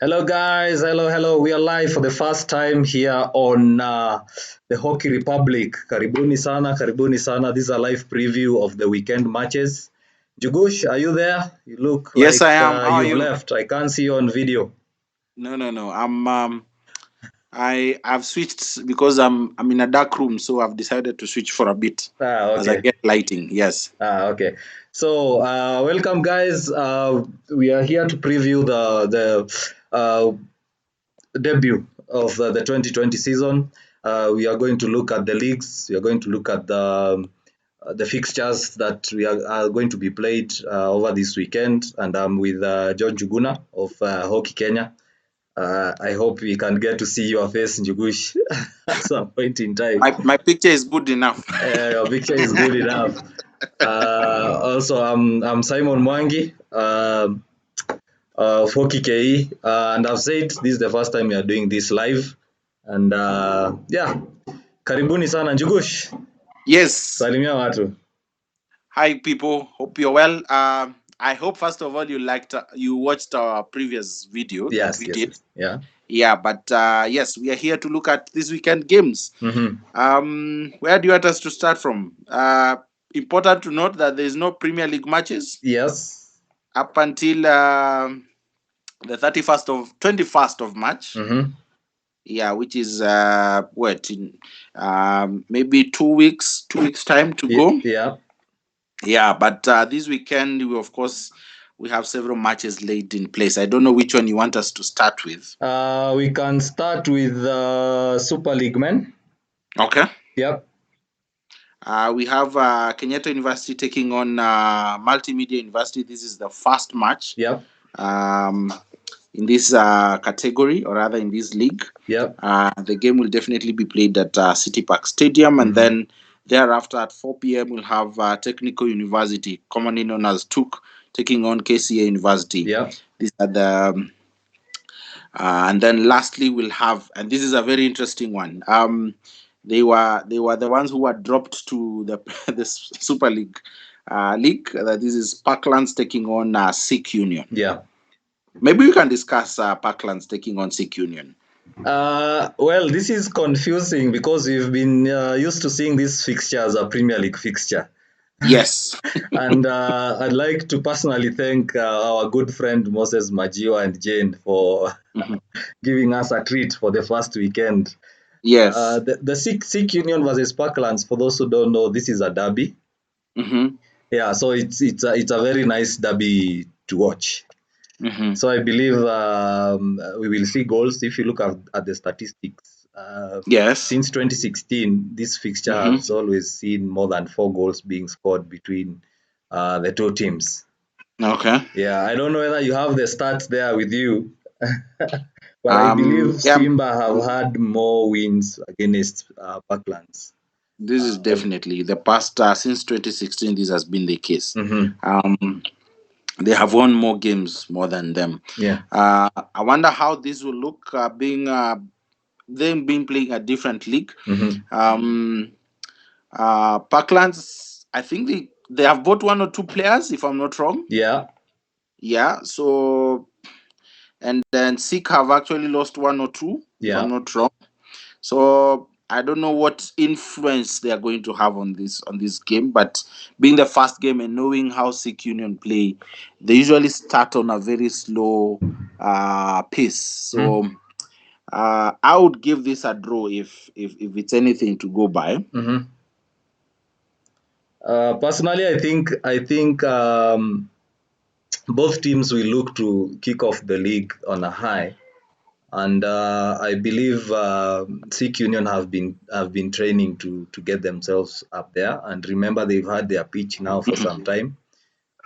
Hello, guys. Hello. We are live for the first time here on the Hockey Republic. Karibuni sana, karibuni sana. This is a live preview of the weekend matches. Jugush, are you there? You look Yes, like I am. How are you've you? left. I can't see you on video. No. I've switched because I'm in a dark room, so I've decided to switch for a bit as I Okay. get lighting. Yes. Okay. So, welcome, guys. We are here to preview the debut of the 2020 season. We are going to look at the leagues. We are going to look at the fixtures that are going to be played over this weekend. And I'm with John Juguna of Hockey Kenya. I hope we can get to see your face, Njugush, at some point in time. My picture is good enough. Your picture is good enough. Also, I'm Simon Mwangi of HOCKEYKE, and I've said this is the first time we are doing this live. And yeah, karibuni sana Njugush, Yes. salimia watu. Hi, people. Hope you're well. I hope first of all you watched our previous video that we did. Yeah. Yeah, but yes, we are here to look at this weekend games. Mm-hmm. Where do you want us to start from? Important to note that there is no Premier League matches Yes. up until the 21st of March. Mm-hmm. Yeah, which is what in maybe 2 weeks time to go. Yeah. Yeah, but this weekend we have several matches laid in place. I don't know which one you want us to start with. We can start with Super League men. Okay. Yep. We have Kenyatta University taking on Multimedia University. This is the first match. Yep. In this category, or rather in this league. Yep. The game will definitely be played at City Park Stadium, and then thereafter at 4 p.m. we'll have Technical University, commonly known as TUK, taking on KCA University. Yep. These are the and then lastly we'll have, and this is a very interesting one. They were the ones who were dropped to the Super League league. This is Parklands taking on Sikh Union. Yeah. Maybe we can discuss Parklands taking on Sikh Union. Well, this is confusing because we've been used to seeing this fixture as a Premier League fixture. Yes. And I'd like to personally thank our good friend Moses Majiwa and Jane for giving us a treat for the first weekend. Yes. The Sikh Union versus Parklands, for those who don't know, this is a derby. Mm-hmm. Yeah, so it's a very nice derby to watch. Mm-hmm. So I believe we will see goals. If you look at the statistics, yes, since 2016, this fixture has always seen more than 4 goals being scored between the two teams. Okay. Yeah, I don't know whether you have the stats there with you, but I believe Simba have had more wins against Parklands. This is definitely the past since 2016. This has been the case. They have won more games more than them. Yeah. I wonder how this will look being them being playing a different league. Parklands, I think they have bought 1 or 2 players, if I'm not wrong. Yeah. Yeah. So, and then Sikh have actually lost 1 or 2, if I'm not wrong. So I don't know what influence they are going to have on this game, but being the first game and knowing how Sikh Union play, they usually start on a very slow pace. So I would give this a draw if it's anything to go by. Personally, I think both teams will look to kick off the league on a high, and I believe Sikh Union have been training to get themselves up there. And remember, they've had their pitch now for some time,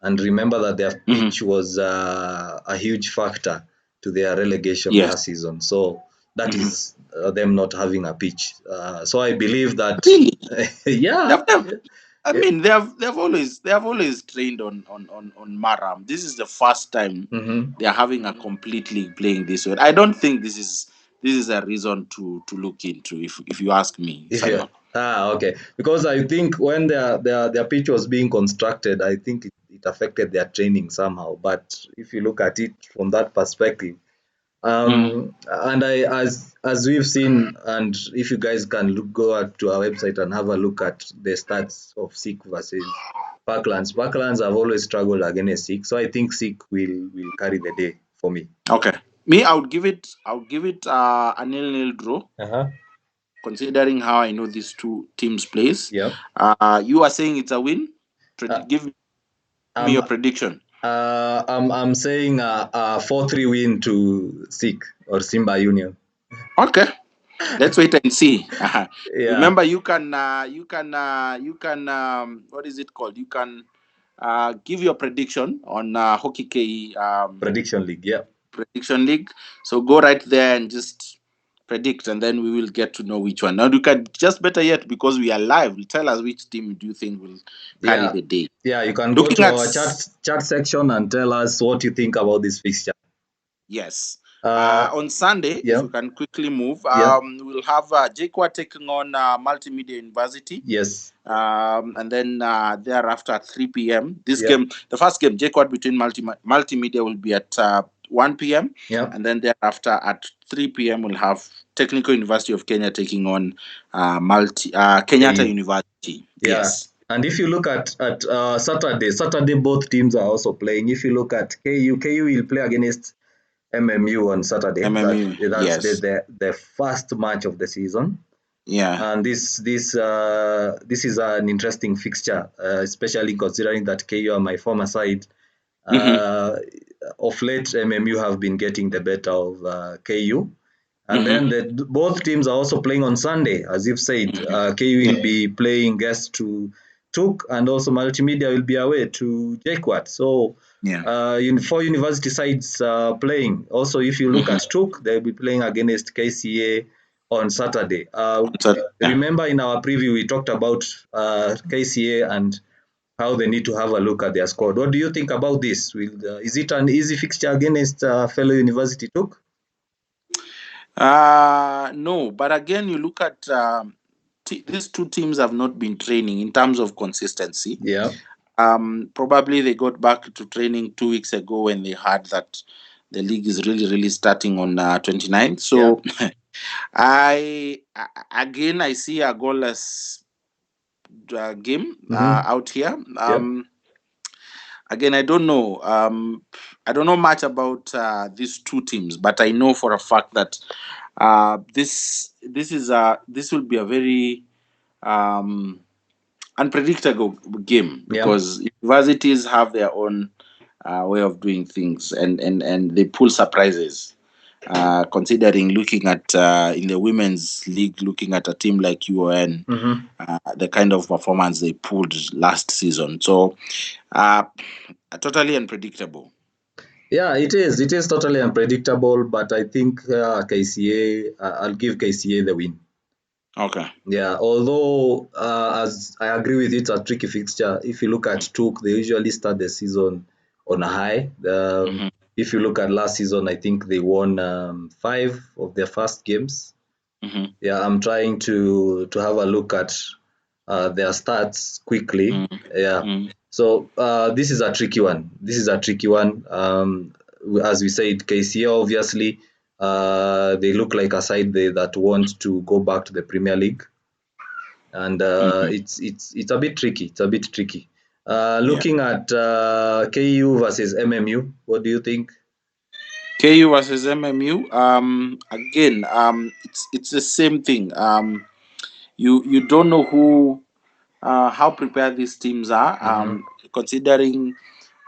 and remember that their pitch was a huge factor to their relegation last season. So that is them not having a pitch. So I believe that yeah. I mean, they have always trained on Maram. This is the first time they are having a complete league playing this way. I don't think this is a reason to look into, if you ask me, Simon. Okay. Because I think when their pitch was being constructed, I think it affected their training somehow. But if you look at it from that perspective, And as we've seen, and if you guys can go out to our website and have a look at the stats of SEEK versus Parklands. Parklands have always struggled against SEEK, so I think SEEK will carry the day for me. Okay. Me, I would give it a 0-0 draw. Considering how I know these two teams plays. Yeah. You are saying it's a win. Give me your prediction. I'm saying a 4-3 win to SEEK or Simba Union. Okay. Let's wait and see. Yeah. Remember, you can what is it called? You can give your prediction on HOCKEYKE Prediction League. Yeah. Prediction League. So go right there and just predict, and then we will get to know which one. Now you can just better yet, because we are live, tell us which team do you think will carry the day. Yeah, you can go to our chat section and tell us what you think about this fixture. Yes. On Sunday, if we can quickly move, we'll have JQuad taking on Multimedia University. Yes. And then thereafter at 3 p.m. This game, the first game, JQuad between Multimedia, will be at 1 p.m. And then thereafter at 3 p.m. we'll have Technical University of Kenya taking on Kenyatta University. Yeah. Yes. And if you look at Saturday both teams are also playing. If you look at KU will play against MMU on Saturday. That's the first match of the season. Yeah. And this is an interesting fixture, especially considering that KU are my former side. Of late, MMU have been getting the better of KU. And then both teams are also playing on Sunday. As you've said, KU will be playing guest to TUK, and also Multimedia will be away to JQuad. So 4 university sides playing. Also, if you look at TUK, they'll be playing against KCA on Saturday. Remember in our preview, we talked about KCA and how they need to have a look at their squad. What do you think about this? Is it an easy fixture against fellow university TUK? No, but again, you look at these two teams have not been training in terms of consistency. Yeah. Probably they got back to training 2 weeks ago when they heard that the league is really starting on 29th. So I see a goalless game out here. Again, I don't know. I don't know much about these two teams, but I know for a fact that this will be a very unpredictable game, because universities have their own way of doing things, and they pull surprises. Considering looking at in the women's league, looking at a team like UON, the kind of performance they pulled last season. So totally unpredictable. Yeah, it is. It is totally unpredictable, but I think KCA, I'll give KCA the win. Okay. Yeah, although as I agree with you, it's a tricky fixture. If you look at TUK, they usually start the season on a high. If you look at last season, I think they won 5 of their first games. Yeah, I'm trying to have a look at their stats quickly. So this is a tricky one. As we said, KCA obviously they look like a side that want to go back to the Premier League, and it's a bit tricky. Looking at KU versus MMU, what do you think? KU versus MMU. Again, it's the same thing. You don't know how prepared these teams are. Considering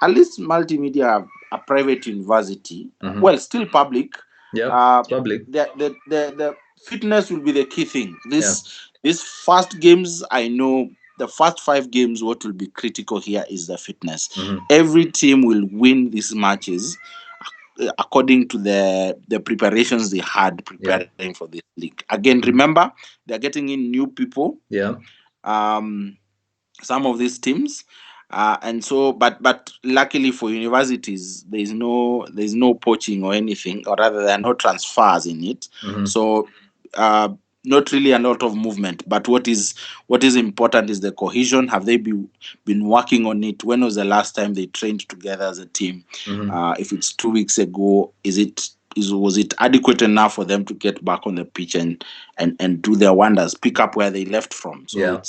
at least Multimedia, a private university, well, still public. Yeah, public. The fitness will be the key thing. These first games, I know the first 5 games, what will be critical here is the fitness. Every team will win these matches according to the preparations they had preparing for this league. Again, remember, they're getting in new people. Some of these teams, and so but luckily for universities, there's no poaching or anything, or rather there are no transfers in it. So not really a lot of movement, but what is important is the cohesion. Have they been working on it? When was the last time they trained together as a team? If it's 2 weeks ago, is it was it adequate enough for them to get back on the pitch and do their wonders, pick up where they left from? So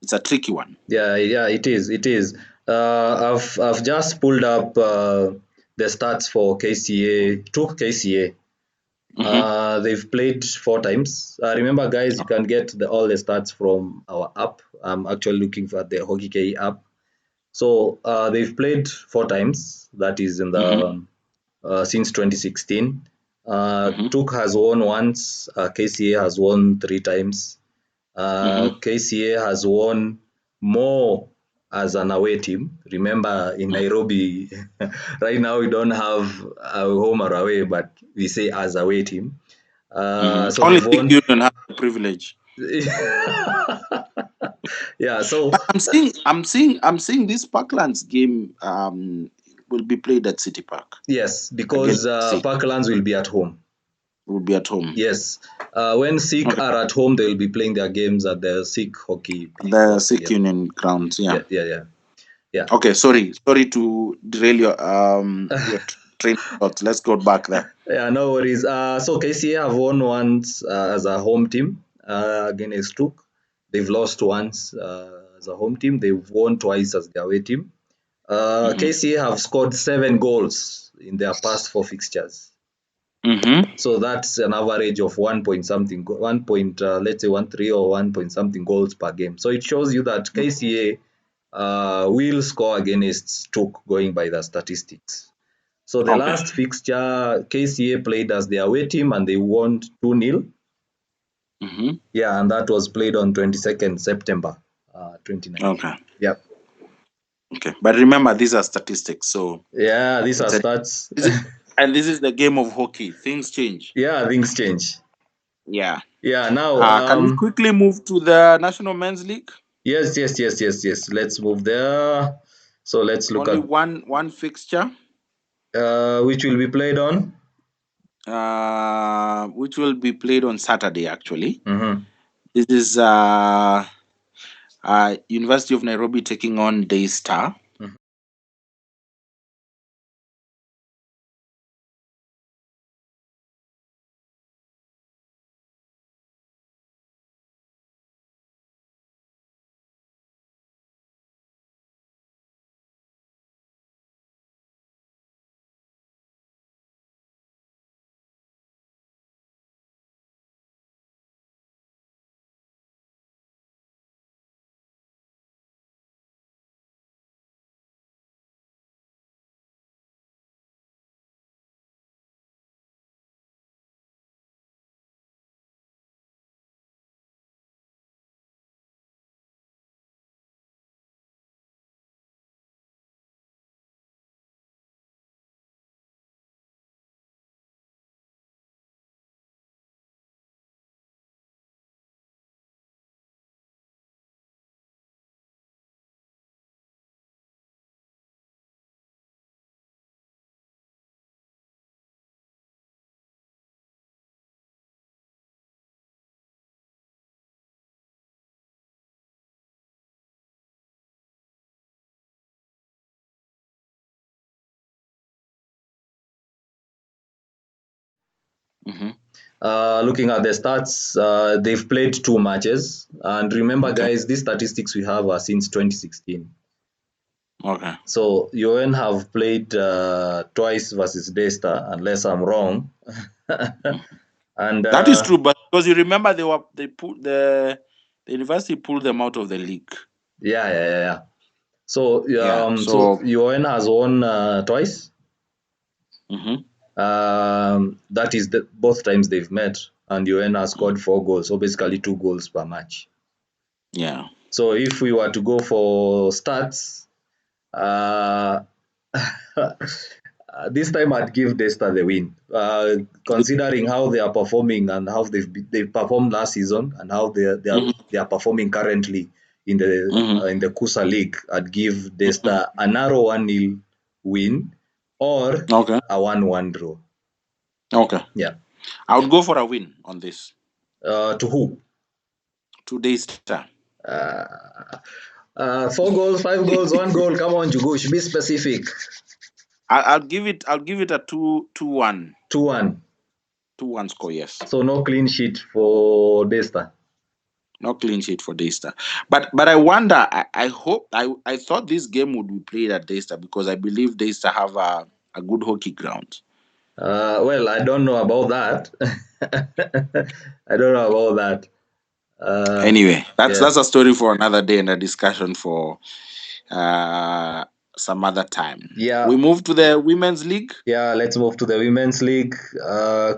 it's a tricky one. Yeah, it is. I've just pulled up the stats for KCA. Took KCA. They've played 4 times. Remember, guys, you can get all the stats from our app. I'm actually looking for the HOCKEYKE app. So they've played 4 times. That is in the since 2016. Took has won once. KCA has won 3 times. KCA has won more as an away team. Remember, in Nairobi, right now we don't have a home or away, but we say as away team. So only they've Big won. Union have the privilege. Yeah, so but I'm seeing this Parklands game will be played at City Park. Yes, because Parklands will be at home. Will be at home. Yes. When Sikh are at home, they will be playing their games at the Sikh Hockey. The Sikh Union grounds, yeah. Yeah. Okay, sorry to derail your train of thought. Let's go back there. Yeah, no worries. So KCA have won once as a home team against Stoke. They've lost once as a home team. They've won twice as their away team. KCA have scored 7 goals in their past 4 fixtures. So that's an average of 1 point something, let's say 1.3 or 1 point something goals per game. So it shows you that KCA will score against Stoke going by the statistics. So the last fixture, KCA played as the away team and they won 2-0. Yeah, and that was played on 22nd September 2019. Okay. Yeah. Okay, but remember, these are statistics. So yeah, these are stats. And this is the game of hockey. Things change. Yeah, things change. Yeah. Yeah, now can we quickly move to the National Men's League? Yes. Let's move there. So let's look Only at one fixture. Which will be played on? Which will be played on Saturday, actually. This is University of Nairobi taking on Daystar. Looking at the stats, they've played 2 matches. And remember, guys, these statistics we have are since 2016. Okay. So UN have played twice versus Daystar, unless I'm wrong. And that is true, but because you remember they put the university pulled them out of the league. Yeah. So so UN has won twice. That is both times they've met, and UN has scored 4 goals, so basically 2 goals per match. Yeah. So if we were to go for stats, this time I'd give Daystar the win, considering how they are performing and how they performed last season and how they are performing currently in the Kusa League. I'd give Daystar a narrow 1-0 win or a 1-1 draw. Okay. Yeah. I would go for a win on this. To who? To Daystar. 4 goals, 5 goals, 1 goal. Come on, Jugush, be specific. I'll give it a 2-1. 2-1. 2-1 score, yes. So no clean sheet for Daystar. No clean sheet for Daystar. But I wonder, I hope, I thought this game would be played at Daystar because I believe Daystar have a good hockey ground. Well, I don't know about that. I don't know about that. Anyway, that's a story for another day and a discussion for some other time. Yeah. We move to the Women's League. Yeah, let's move to the Women's League.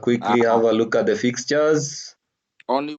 Quickly have a look at the fixtures. Only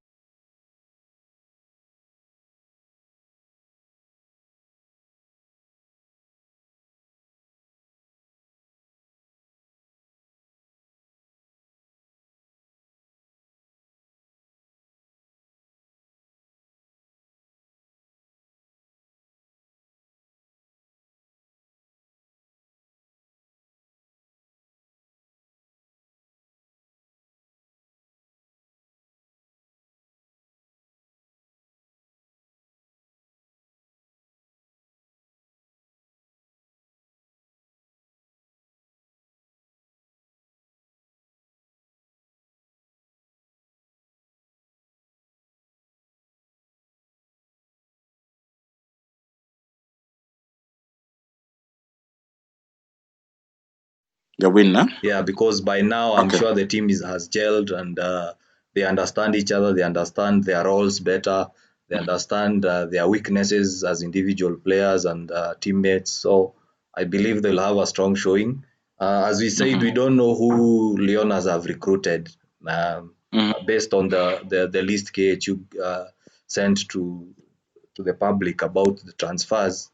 the winner. Yeah, because by now I'm sure the team has gelled and they understand each other, they understand their roles better, they understand their weaknesses as individual players and teammates. So I believe they'll have a strong showing. As we said, we don't know who Leonas have recruited based on the list KHU sent to the public about the transfers.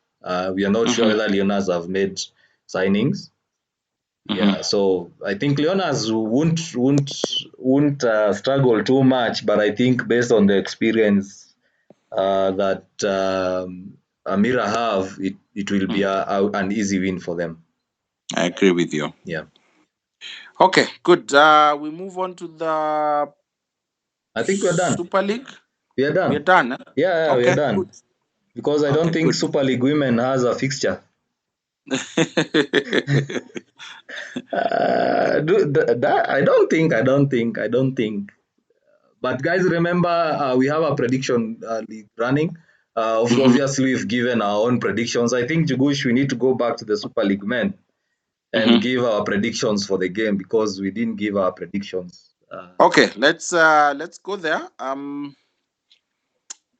We are not sure whether Leonas have made signings. Yeah, so I think Leonas won't struggle too much, but I think based on the experience that Amira have, it will be an easy win for them. I agree with you. Yeah. Okay, good. We move on to the I think we're done. Super League. We are done. We're done. Yeah, okay, we're done. Good. Because I don't think Super League Women has a fixture. I don't think. But guys, remember we have a prediction league running. Obviously, we've given our own predictions. I think Jugush, we need to go back to the Super League men and give our predictions for the game because we didn't give our predictions. Okay, let's go there.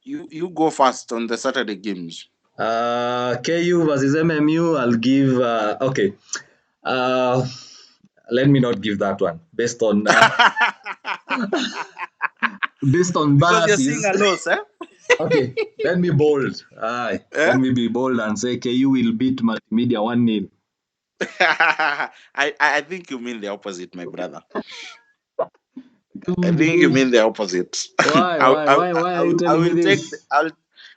You go first on the Saturday games. KU versus MMU. I'll give. Okay. Let me not give that one based on based on because biases. you're seeing a loss, eh? Okay, let me bold. Let me be bold and say KU will beat Multimedia 1-0. I think you mean the opposite, my brother. I think you mean the opposite. Why are you telling me this?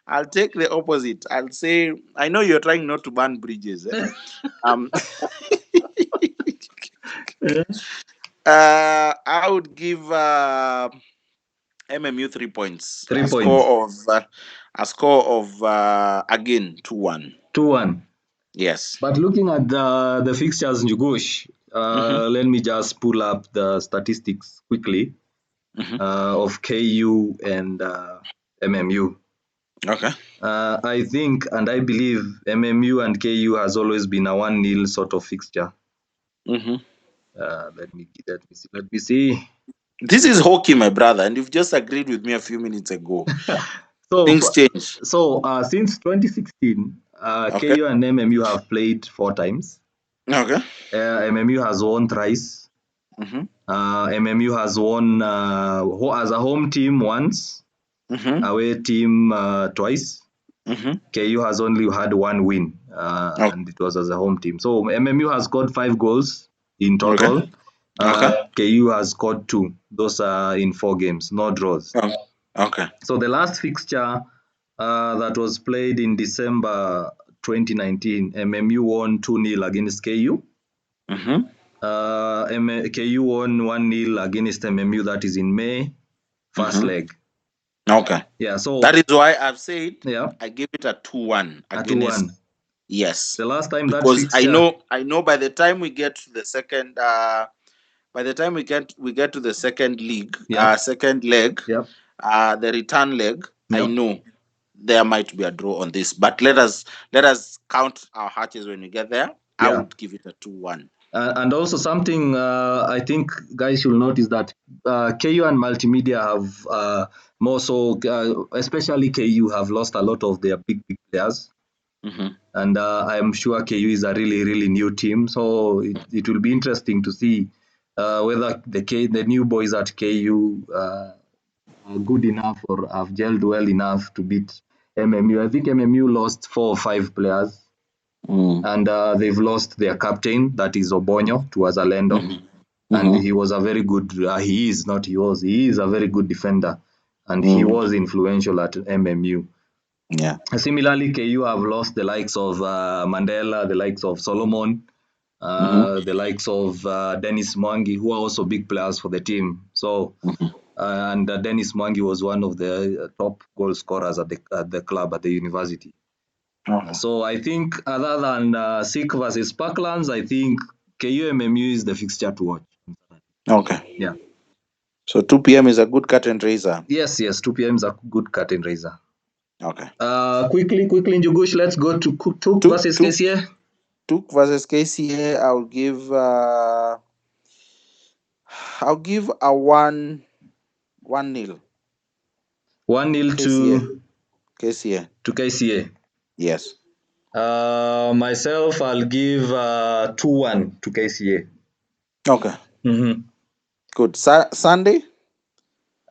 I'll take the opposite. I'll say I know you're trying not to burn bridges. Eh? I would give MMU 3 points. 3 points. A score of again 2-1. 2-1. Yes. But looking at the fixtures, Njugush, let me just pull up the statistics quickly of KU and MMU. Okay. I think and I believe MMU and KU has always been a 1-0 sort of fixture. Let me see. This is hockey, my brother, and you've just agreed with me a few minutes ago. So things change. So since 2016, KU and MMU have played 4 times. Okay. MMU has won thrice. MMU has won as a home team once, away team twice. KU has only had 1 win, and it was as a home team. So MMU has scored 5 goals in total. KU has scored 2. Those are in 4 games, no draws. Okay. So the last fixture that was played in December 2019, MMU won 2-0 against KU. KU won 1-0 against MMU, that is in May, first leg. Okay. Yeah, so that is why I've said I give it a 2-1 against. 2-1. Yes. The last time because that fixture, I know by the time we get to the second by the time we get to the second league, Yeah. second leg, Yep. the return leg, I Yep. know there might be a draw on this, but let us count our hatches when we get there. I Yeah. would give it a 2-1. And also something I think guys should notice that KU and Multimedia have more so, especially KU have lost a lot of their big players. Mm-hmm. And I am sure KU is a really new team. So it will be interesting to see whether the new boys at KU are good enough or have gelled well enough to beat MMU. I think MMU lost 4 or 5 players. And they've lost their captain, that is Obonyo, to Azalendo. And he was a very good, he is a very good defender. And he was influential at MMU. Yeah. Similarly, KU have lost the likes of Mandela, the likes of Solomon, the likes of Dennis Mwangi, who are also big players for the team. So, and Dennis Mwangi was one of the top goal scorers at the club, at the university. So I think other than SIC versus Parklands, I think KUMMU is the fixture to watch. Okay. Yeah. So 2 p.m. is a good curtain raiser. Yes, 2 p.m. is a good curtain raiser. Okay. Quickly, Njugush, let's go to Tuk versus KCA. Tuk versus KCA, I'll give a 1-0. 1-0 KCA. to KCA. Yes. Myself, I'll give 2-1 to KCA. Okay. Mm-hmm. Good. Sunday?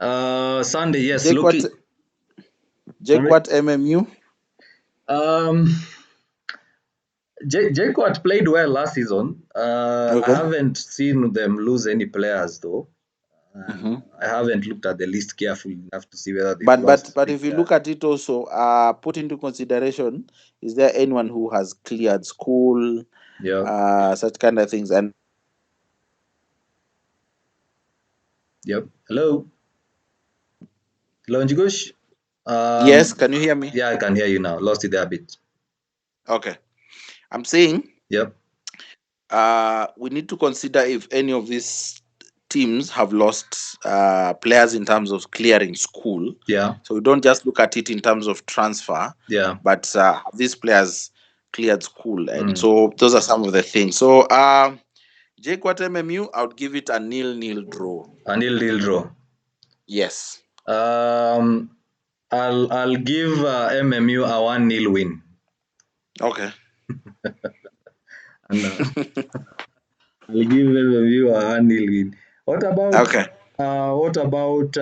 Sunday, yes. JKUAT MMU? JKUAT played well last season. Okay. I haven't seen them lose any players though. I haven't looked at the list carefully enough to see whether they've lost. But if you look at it also, put into consideration, is there anyone who has cleared school? Yeah. Such kind of things. And yep. Hello, Njugush. yes, can you hear me? Yeah, I can hear you now. Lost it there a bit. Okay. I'm saying, yep, we need to consider if any of these teams have lost players in terms of clearing school. Yeah. So we don't just look at it in terms of transfer. Yeah. But these players cleared school, and so those are some of the things. So JKUAT MMU, I would give it a 0-0 draw. A 0-0 draw. Yes. I'll give MMU a 1-0 win. Okay. And I'll give MMU a 1-0 win. What about? Okay. What about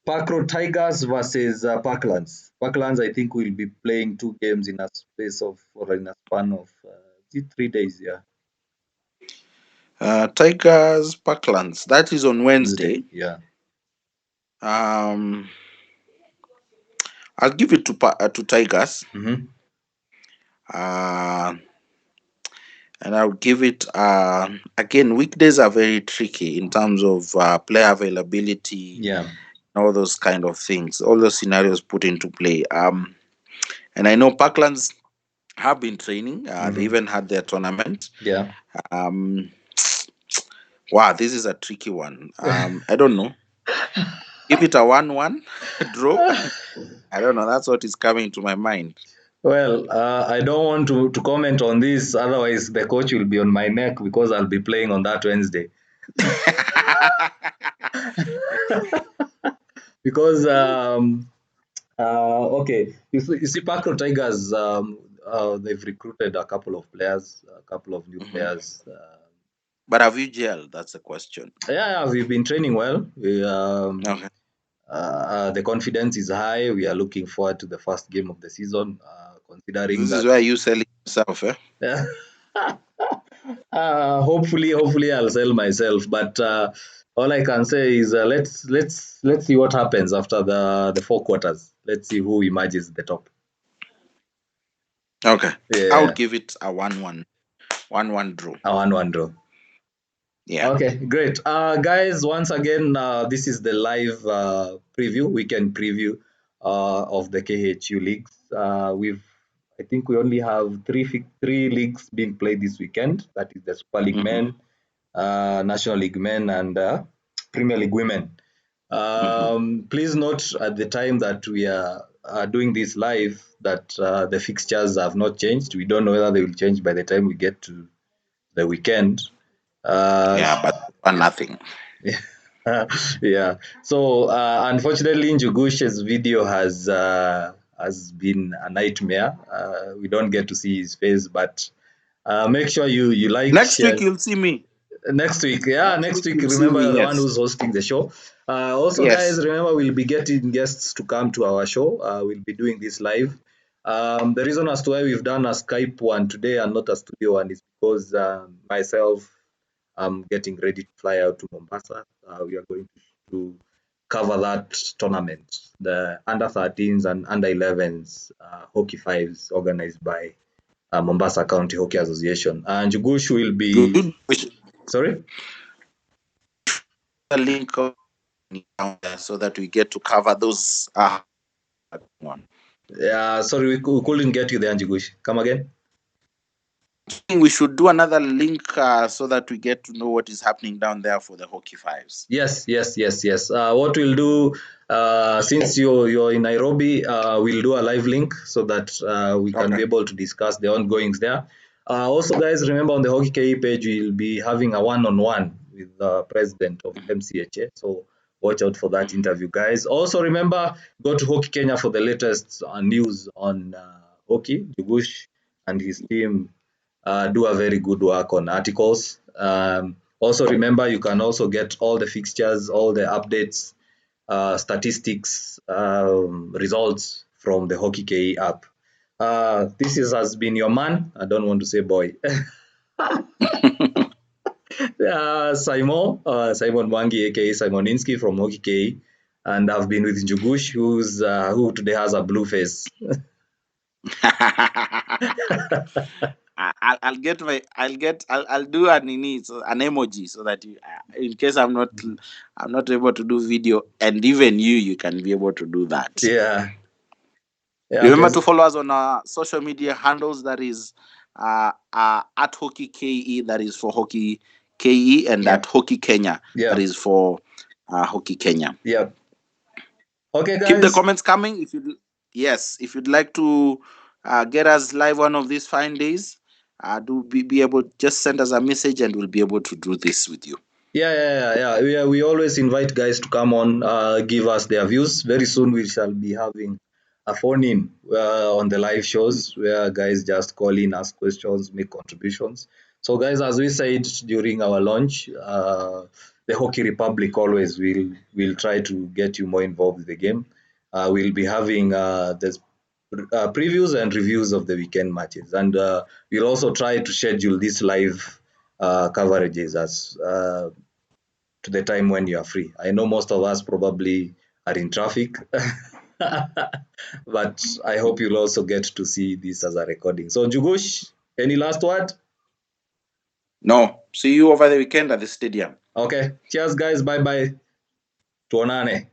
Park Road Tigers versus Parklands? Parklands, I think, will be playing 2 games in a span of 3 days. Yeah. Tigers Parklands. That is on Wednesday. Yeah. I'll give it to Tigers. Mm-hmm. And I'll give it again. Weekdays are very tricky in terms of player availability. Yeah. All those kind of things. All those scenarios put into play. And I know Parklands have been training. They even had their tournament. Yeah. Wow, this is a tricky one. I don't know. Give it a 1-1 draw. I don't know. That's what is coming to my mind. Well, I don't want to comment on this. Otherwise, the coach will be on my neck because I'll be playing on that Wednesday. Because okay, you see, Park Road Tigers, they've recruited a couple of players, a couple of new players. But have you gelled? That's the question. Yeah, we've been training well. Okay. The confidence is high. We are looking forward to the first game of the season, considering This that. is where you sell yourself, eh? Yeah. Hopefully, I'll sell myself. But all I can say is let's see what happens after the 4 quarters. Let's see who emerges at the top. Okay. Yeah. I would give it a 1-1 draw. A 1-1 draw. Yeah. Okay, great. Guys, once again, this is the live weekend preview of the KHU leagues. We've I think we only have three leagues being played this weekend. That is the Super League Men, National League Men, and Premier League Women. Please note at the time that we are doing this live that the fixtures have not changed. We don't know whether they will change by the time we get to the weekend. But nothing. Yeah. So unfortunately, Njugush's video has been a nightmare. We don't get to see his face, but make sure you like. Next week you'll see me. Next week, yeah, next week. you'll Remember, see me, you're the yes. one who's hosting the show. Also, Yes. guys, remember we'll be getting guests to come to our show. We'll be doing this live. The reason as to why we've done a Skype one today and not a studio one is because myself, I'm getting ready to fly out to Mombasa. We are going to cover that tournament, the under 13s and under 11s hockey fives organized by Mombasa County Hockey Association. And Jugush will be. Sorry? A link down there so that we get to cover those. One. Yeah, sorry, we couldn't get you there, Jugush. Come again? We should do another link so that we get to know what is happening down there for the Hockey Fives. Yes. What we'll do, since you're in Nairobi, we'll do a live link so that we can be able to discuss the ongoings there. Also, guys, remember on the HOCKEYKE page, we'll be having a one-on-one with the president of MCHA. So watch out for that interview, guys. Also, remember, go to Hockey Kenya for the latest news on hockey. Jugush and his team do a very good work on articles. Also, remember, you can also get all the fixtures, all the updates, statistics, results from the HOCKEYKE app. Has been your man. I don't want to say boy. Simon Mwangi, aka Simoninski from HOCKEYKE, and I've been with Njugush, who today has a blue face. I'll do an emoji so that in case I'm not able to do video, and even you can be able to do that. Yeah. Remember to follow us on our social media handles. That is at HOCKEYKE, that is for Hockey KE, and at Hockey Kenya, that is for Hockey Kenya. Yep. Okay, guys. Keep the comments coming. If you'd like to get us live one of these fine days, be able, just send us a message and we'll be able to do this with you. Yeah. We always invite guys to come on, give us their views. Very soon we shall be having a phone in on the live shows where guys just call in, ask questions, make contributions. So, guys, as we said during our launch, the Hockey Republic always will try to get you more involved with the game. We'll be having the previews and reviews of the weekend matches, and we'll also try to schedule these live coverages as to the time when you are free. I know most of us probably are in traffic, but I hope you'll also get to see this as a recording. So, Jugush, any last word? No. See you over the weekend at the stadium. Okay. Cheers, guys. Bye-bye. Tuonane.